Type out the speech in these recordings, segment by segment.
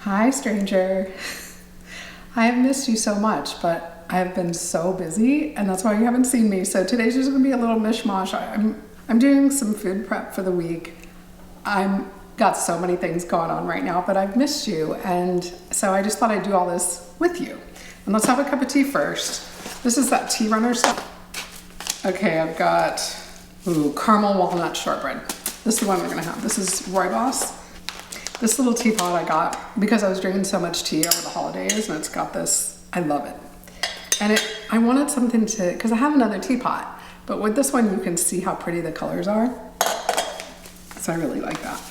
Hi, stranger. I have missed you so much, but I have been so busy, and that's why you haven't seen me. So today's just gonna be a little mishmash. I'm doing some food prep for the week. I'm got so many things going on right now, but I've missed you, and so I just thought I'd do all this with you. And let's have a cup of tea first. This is that tea runner stuff. Okay, I've got caramel walnut shortbread. This is the one we're gonna have. This is Rooibos. This little teapot I got because I was drinking so much tea over the holidays, and it's got this, I love it. And I wanted something to, because I have another teapot, but with this one you can see how pretty the colors are. So I really like that.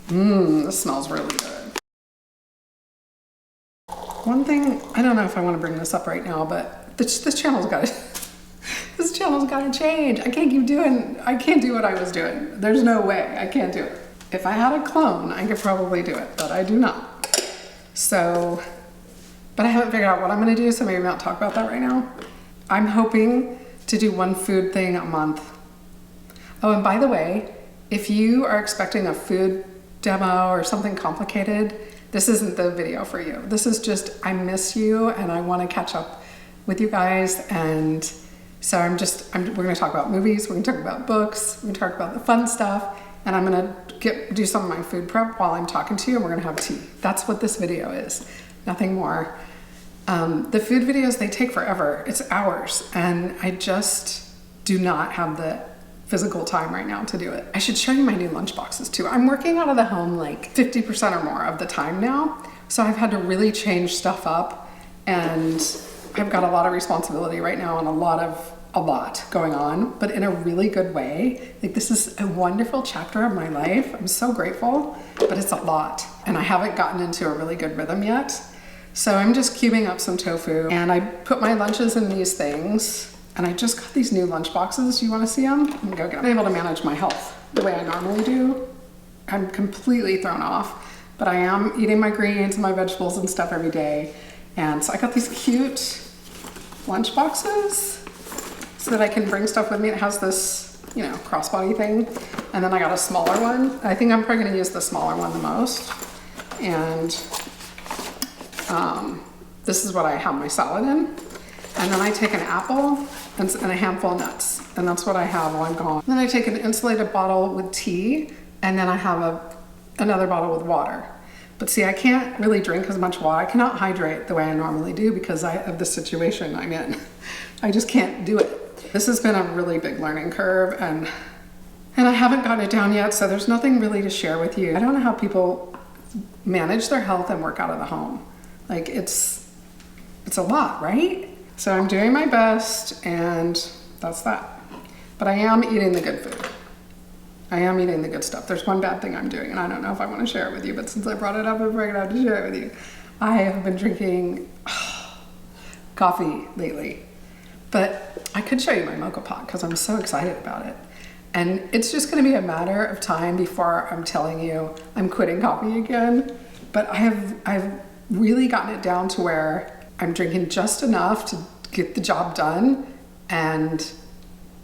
This smells really good. One thing, I don't know if I want to bring this up right now, but this channel's got to, this channel's got to change. I can't do what I was doing. There's no way, I can't do it. If I had a clone, I could probably do it, but I do not. So, but I haven't figured out what I'm gonna do, so maybe not talk about that right now. I'm hoping to do one food thing a month. Oh, and by the way, if you are expecting a food demo or something complicated, this isn't the video for you. This is just, I miss you and I wanna catch up with you guys. And so we're gonna talk about movies, we're gonna talk about books, we're gonna talk about the fun stuff, and I'm gonna do some of my food prep while I'm talking to you, and we're gonna have tea. That's what this video is, nothing more. The food videos, they take forever. It's hours, and I just do not have the physical time right now to do it. I should show you my new lunch boxes too. I'm working out of the home like 50% or more of the time now, so I've had to really change stuff up, and I've got a lot of responsibility right now and a lot going on, but in a really good way. Like, this is a wonderful chapter of my life. I'm so grateful, but it's a lot. And I haven't gotten into a really good rhythm yet. So I'm just cubing up some tofu, and I put my lunches in these things, and I just got these new lunch boxes. You wanna see them? I'm gonna go get them. I'm able to manage my health the way I normally do. I'm completely thrown off, but I am eating my greens and my vegetables and stuff every day. And so I got these cute lunch boxes so that I can bring stuff with me. It has this, crossbody thing. And then I got a smaller one. I think I'm probably gonna use the smaller one the most. And this is what I have my salad in. And then I take an apple and a handful of nuts. And that's what I have while I'm gone. Then I take an insulated bottle with tea, and then I have another bottle with water. But see, I can't really drink as much water. I cannot hydrate the way I normally do because of the situation I'm in. I just can't do it. This has been a really big learning curve, and I haven't gotten it down yet, so there's nothing really to share with you. I don't know how people manage their health and work out of the home. Like, it's a lot, right? So I'm doing my best, and that's that. But I am eating the good food. I am eating the good stuff. There's one bad thing I'm doing, and I don't know if I want to share it with you, but since I brought it up, I'm going to have to share it with you. I have been drinking coffee lately. But I could show you my mocha pot because I'm so excited about it. And it's just gonna be a matter of time before I'm telling you I'm quitting coffee again. But I've really gotten it down to where I'm drinking just enough to get the job done and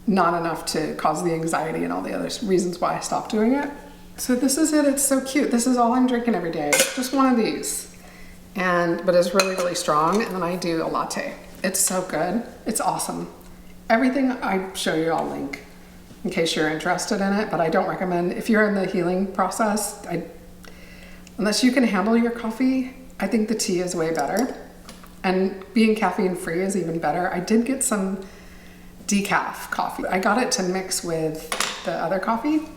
not enough to cause the anxiety and all the other reasons why I stopped doing it. So this is it, it's so cute. This is all I'm drinking every day, just one of these. But it's really, really strong, and then I do a latte. It's so good. It's awesome. Everything I show you, I'll link in case you're interested in it, but I don't recommend, if you're in the healing process, unless you can handle your coffee, I think the tea is way better. And being caffeine free is even better. I did get some decaf coffee. I got it to mix with the other coffee.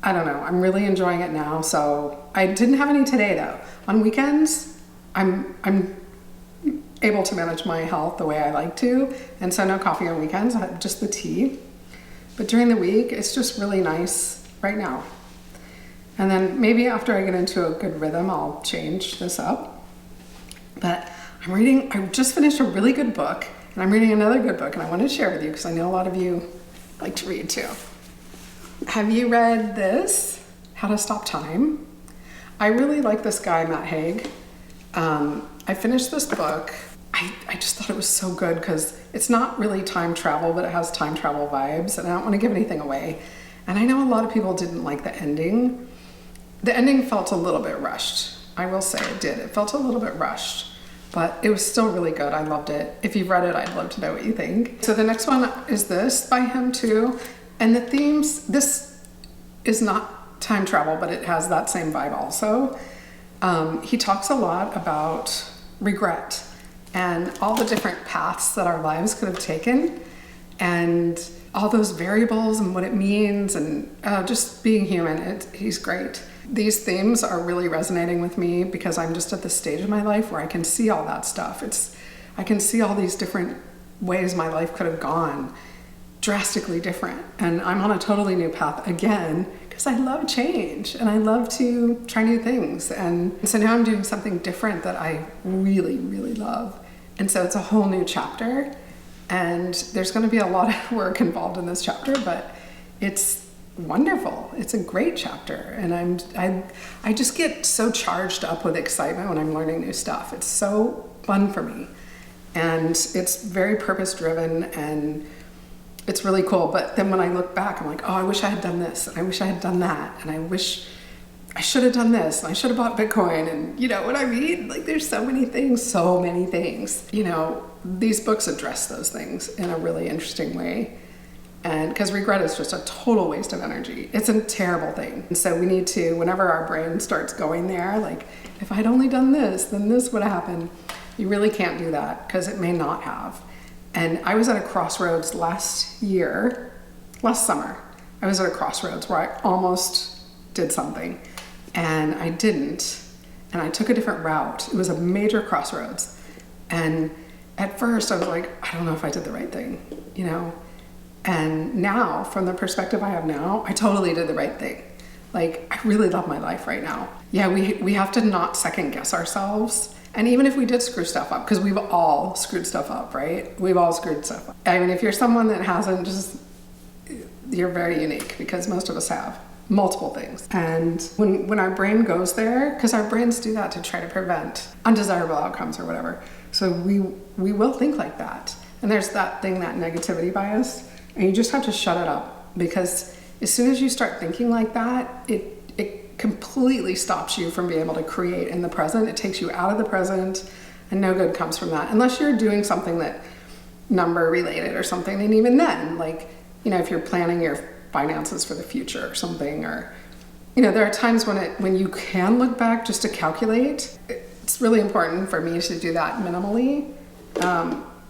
I don't know, I'm really enjoying it now. So I didn't have any today though. On weekends, I'm able to manage my health the way I like to, and so no coffee on weekends, just the tea. But during the week, it's just really nice right now. And then maybe after I get into a good rhythm, I'll change this up. But I just finished a really good book, and I'm reading another good book, and I want to share with you because I know a lot of you like to read too. Have you read this, How to Stop Time? I really like this guy, Matt Haig. I finished this book. I just thought it was so good because it's not really time travel, but it has time travel vibes, and I don't want to give anything away. And I know a lot of people didn't like the ending. The ending felt a little bit rushed. I will say it did. It felt a little bit rushed, but it was still really good. I loved it. If you've read it, I'd love to know what you think. So the next one is this by him too. And the themes, this is not time travel, but it has that same vibe also. He talks a lot about regret and all the different paths that our lives could have taken and all those variables and what it means and just being human. He's great. These themes are really resonating with me because I'm just at this stage of my life where I can see all that stuff. I can see all these different ways my life could have gone, drastically different. And I'm on a totally new path again because I love change and I love to try new things. And so now I'm doing something different that I really, really love. And so it's a whole new chapter. And there's going to be a lot of work involved in this chapter, but it's wonderful. It's a great chapter. And I just get so charged up with excitement when I'm learning new stuff. It's so fun for me. And it's very purpose driven and it's really cool. But then when I look back, I'm like, oh, I wish I had done this. And I wish I had done that. And I wish I should have done this. And I should have bought Bitcoin. And you know what I mean? Like there's so many things. You know, these books address those things in a really interesting way. And because regret is just a total waste of energy. It's a terrible thing. And so we need to, whenever our brain starts going there, like if I'd only done this, then this would have happened. You really can't do that because it may not have. And I was at a crossroads last summer. I was at a crossroads where I almost did something and I didn't. And I took a different route. It was a major crossroads. And at first I was like, I don't know if I did the right thing, you know? And now, from the perspective I have now, I totally did the right thing. Like, I really love my life right now. Yeah, we have to not second guess ourselves. And even if we did screw stuff up, because we've all screwed stuff up, right? We've all screwed stuff up. I mean, if you're someone that hasn't, you're very unique because most of us have multiple things. And when our brain goes there, because our brains do that to try to prevent undesirable outcomes or whatever. So we will think like that. And there's that thing, that negativity bias. And you just have to shut it up because as soon as you start thinking like that, it completely stops you from being able to create in the present. It takes you out of the present and no good comes from that. Unless you're doing something that number related or something. And even then, like, you know, if you're planning your finances for the future or something, or, you know, there are times when you can look back just to calculate. It's really important for me to do that minimally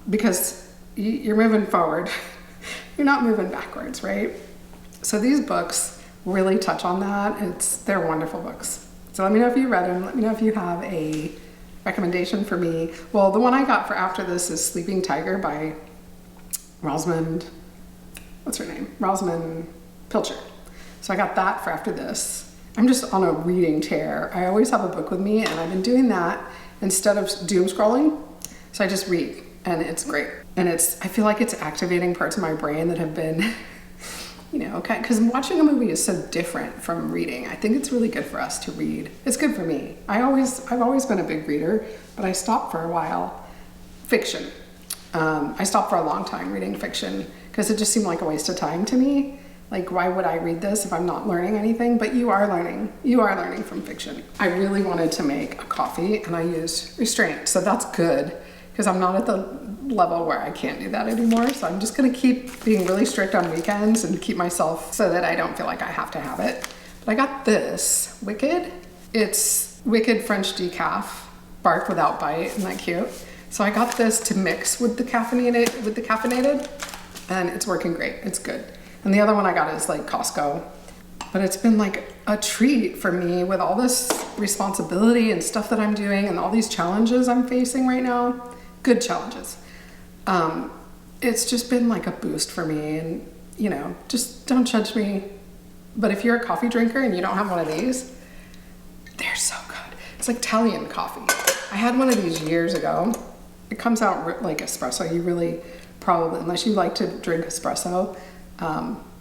because you're moving forward. You're not moving backwards, right? So these books really touch on that. They're wonderful books. So let me know if you read them. Let me know if you have a recommendation for me. Well, the one I got for after this is Sleeping Tiger by Rosamund Pilcher. So I got that for after this. I'm just on a reading tear. I always have a book with me and I've been doing that instead of doom scrolling. So I just read and it's great. And I feel like it's activating parts of my brain that have been, you know, okay, because watching a movie is so different from reading. I think it's really good for us to read. It's good for me. I've always been a big reader, but I stopped for a while. Fiction. I stopped for a long time reading fiction because it just seemed like a waste of time to me. Like, why would I read this if I'm not learning anything? But you are learning. You are learning from fiction. I really wanted to make a coffee and I used restraint. So that's good because I'm not at the level where I can't do that anymore. So I'm just going to keep being really strict on weekends and keep myself so that I don't feel like I have to have it. But I got this Wicked. It's Wicked French decaf, bark without bite. Isn't that cute? So I got this to mix with the caffeinated, and it's working great. It's good. And the other one I got is like Costco. But it's been like a treat for me with all this responsibility and stuff that I'm doing and all these challenges I'm facing right now. Good challenges. It's just been like a boost for me, and you know, just don't judge me. But if you're a coffee drinker and you don't have one of these, they're so good. It's like Italian coffee. I had one of these years ago. It comes out like espresso. You really probably, unless you like to drink espresso,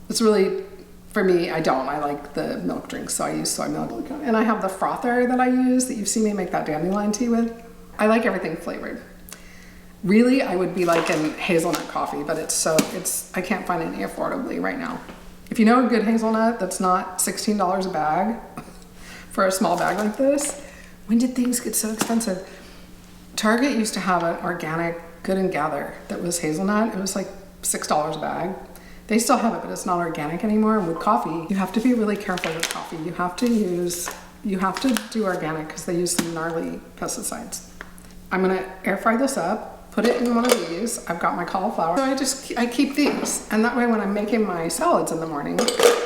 it's really, for me, I don't. I like the milk drinks, so I use soy milk. And I have the frother that I use that you've seen me make that dandelion tea with. I like everything flavored. Really, I would be like in hazelnut coffee, but I can't find any affordably right now. If you know a good hazelnut that's not $16 a bag for a small bag like this, When did things get so expensive? Target used to have an organic Good and Gather that was hazelnut. It was like $6 a bag. They still have it, but it's not organic anymore. And with coffee, you have to be really careful with coffee. You have to do organic because they use some gnarly pesticides. I'm gonna air fry this up, put it in one of these. I've got my cauliflower. So I keep these. And that way when I'm making my salads in the morning,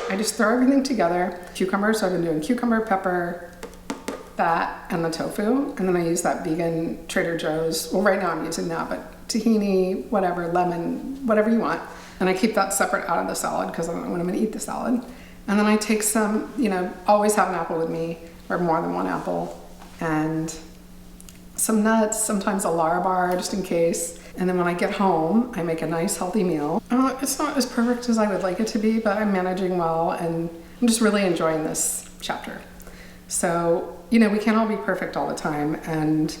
I just throw everything together. Cucumber, so I've been doing cucumber, pepper, that, and the tofu. And then I use that vegan Trader Joe's. Well, right now I'm using that, but tahini, whatever, lemon, whatever you want. And I keep that separate out of the salad because I don't know when I'm gonna eat the salad. And then I take some, always have an apple with me, or more than one apple, and some nuts, sometimes a Larabar just in case. And then when I get home, I make a nice healthy meal. It's not as perfect as I would like it to be, but I'm managing well and I'm just really enjoying this chapter. So, we can't all be perfect all the time, and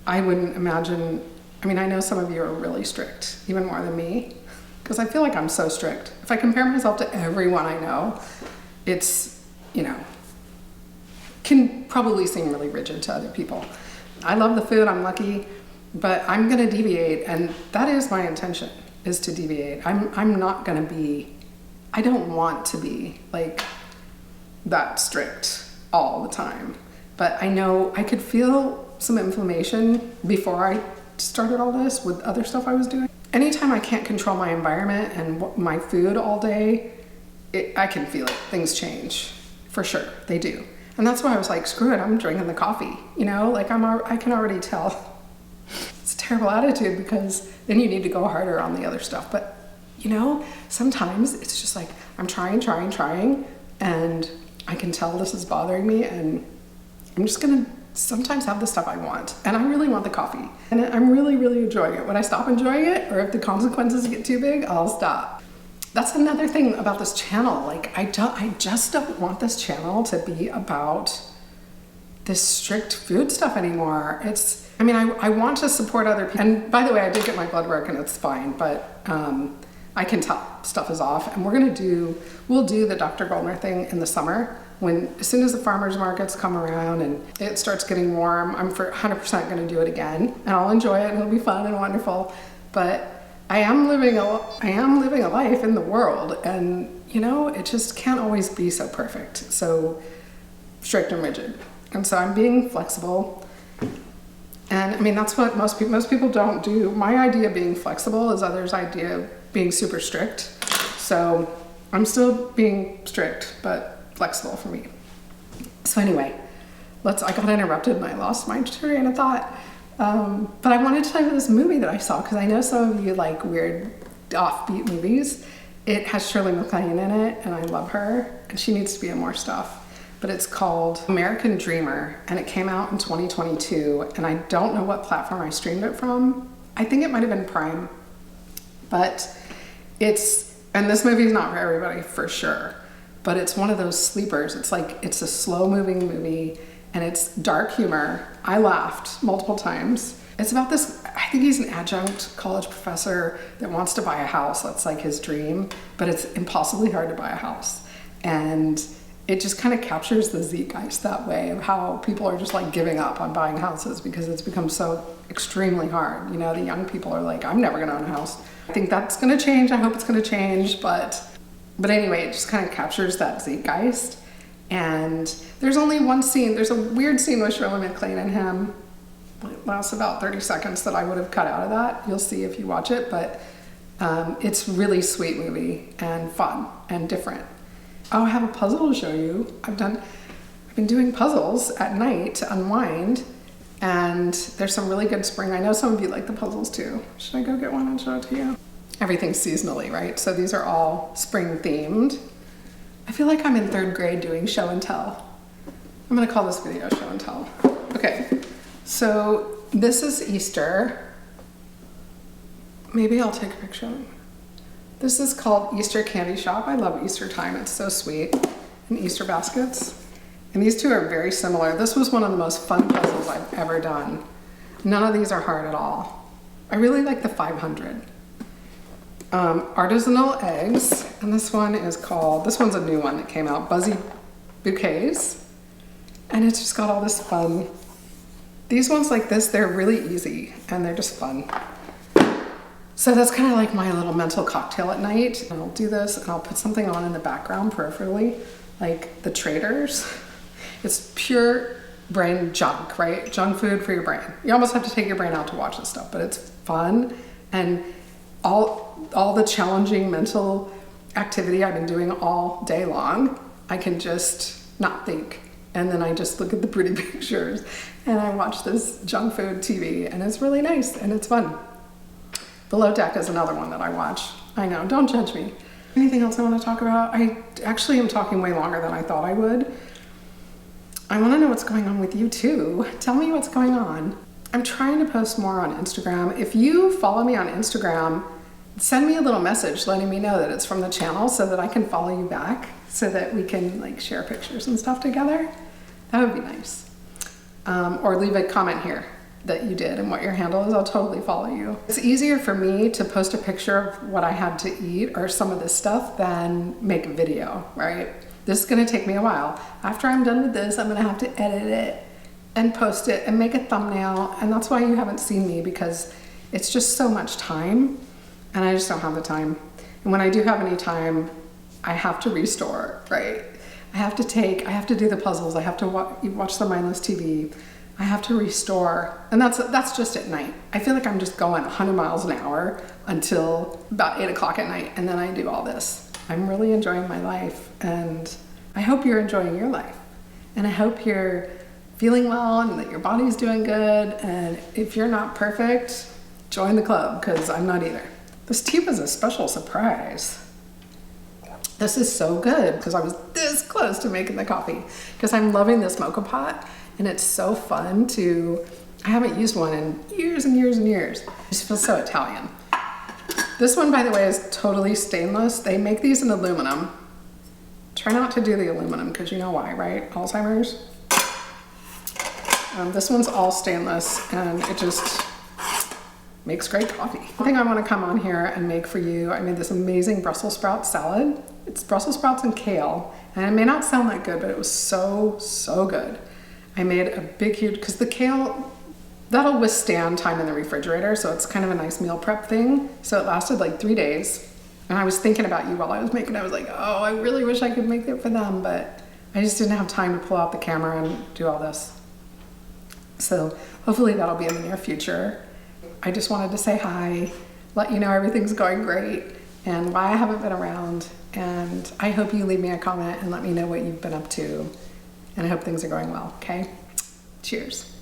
I wouldn't imagine, I know some of you are really strict, even more than me, because I feel like I'm so strict. If I compare myself to everyone I know, it's, can probably seem really rigid to other people. I love the food, I'm lucky, but I'm gonna deviate, and that is my intention, is to deviate. I'm not gonna be, I don't want to be like that strict all the time. But I know I could feel some inflammation before I started all this with other stuff I was doing. Anytime I can't control my environment and my food all day, I can feel it. Things change, for sure, they do. And that's why I was like, screw it, I'm drinking the coffee. I can already tell. It's a terrible attitude because then you need to go harder on the other stuff. But sometimes it's just like, I'm trying, and I can tell this is bothering me, and I'm just gonna sometimes have the stuff I want. And I really want the coffee. And I'm really, really enjoying it. When I stop enjoying it, or if the consequences get too big, I'll stop. That's another thing about this channel. Like, I just don't want this channel to be about this strict food stuff anymore. I want to support other people. And by the way, I did get my blood work and it's fine, but I can tell stuff is off. And we'll do the Dr. Goldner thing in the summer, as soon as the farmers markets come around and it starts getting warm. I'm for 100% gonna do it again, and I'll enjoy it and it'll be fun and wonderful. But I am living a life in the world, and it just can't always be so perfect, so strict and rigid. And so I'm being flexible. And that's what most people don't do. My idea of being flexible is others' idea of being super strict. So I'm still being strict, but flexible for me. So anyway, I got interrupted and I lost my train of thought. But I wanted to tell you this movie that I saw, because I know some of you like weird offbeat movies. It has Shirley MacLaine in it, and I love her, and she needs to be in more stuff. But it's called American Dreamer, and it came out in 2022, and I don't know what platform I streamed it from. I think it might have been Prime. But and this movie is not for everybody, for sure. But it's one of those sleepers. It's a slow moving movie, and it's dark humor. I laughed multiple times. It's about this, I think he's an adjunct college professor that wants to buy a house. That's like his dream, but it's impossibly hard to buy a house. And it just kind of captures the zeitgeist that way, of how people are just like giving up on buying houses because it's become so extremely hard. The young people are like, I'm never gonna own a house. I think that's gonna change. I hope it's gonna change, but anyway, it just kind of captures that zeitgeist. And there's only one scene. There's a weird scene with Shirley MacLaine and him. It lasts about 30 seconds that I would have cut out of that. You'll see if you watch it, but it's a really sweet movie and fun and different. Oh, I have a puzzle to show you. I've been doing puzzles at night to unwind, and there's some really good spring. I know some of you like the puzzles too. Should I go get one and show it to you? Everything's seasonally, right? So these are all spring themed. I feel like I'm in 3rd grade doing show and tell. I'm gonna call this video show and tell. Okay, so this is Easter. Maybe I'll take a picture. This is called Easter Candy Shop. I love Easter time, it's so sweet. And Easter baskets. And these two are very similar. This was one of the most fun puzzles I've ever done. None of these are hard at all. I really like the 500. Artisanal eggs, and this one's a new one that came out, Buzzy Bouquets. And it's just got all this fun These ones like this, they're really easy and they're just fun. So that's kind of like my little mental cocktail at night. And I'll do this and I'll put something on in the background peripherally, like the Traders. It's pure brain junk, right? Junk food for your brain. You almost have to take your brain out to watch this stuff, but it's fun. And all the challenging mental activity I've been doing all day long, I can just not think. And then I just look at the pretty pictures and I watch this junk food TV, and it's really nice and it's fun. Below Deck is another one that I watch. I know, don't judge me. Anything else I want to talk about? I actually am talking way longer than I thought I would. I want to know what's going on with you too. Tell me what's going on. I'm trying to post more on Instagram. If you follow me on Instagram, send me a little message letting me know that it's from the channel so that I can follow you back so that we can like share pictures and stuff together. That would be nice. Or leave a comment here that you did and what your handle is. I'll totally follow you. It's easier for me to post a picture of what I had to eat or some of this stuff than make a video, right? This is gonna take me a while. After I'm done with this, I'm gonna have to edit it and post it and make a thumbnail. And that's why you haven't seen me, because it's just so much time and I just don't have the time. And when I do have any time, I have to restore, right? I have to do the puzzles. I have to watch the mindless TV. I have to restore, and that's just at night. I feel like I'm just going 100 miles an hour until about 8 o'clock at night, and then I do all this. I'm really enjoying my life, and I hope you're enjoying your life. And I hope you're feeling well and that your body's doing good, and if you're not perfect, join the club, because I'm not either. This tea was a special surprise. This is so good, because I was this close to making the coffee, because I'm loving this mocha pot. And it's so fun I haven't used one in years and years and years. It just feels so Italian. This one, by the way, is totally stainless. They make these in aluminum. Try not to do the aluminum because you know why, right? Alzheimer's. This one's all stainless and it just makes great coffee. One thing I want to come on here and make for you, I made this amazing Brussels sprout salad. It's Brussels sprouts and kale. And it may not sound that good, but it was so, so good. I made a big, huge, because the kale, that'll withstand time in the refrigerator, so it's kind of a nice meal prep thing. So it lasted like 3 days. And I was thinking about you while I was making it. I was like, oh, I really wish I could make it for them, but I just didn't have time to pull out the camera and do all this. So hopefully that'll be in the near future. I just wanted to say hi, let you know everything's going great, and why I haven't been around. And I hope you leave me a comment and let me know what you've been up to. And I hope things are going well, okay? Cheers.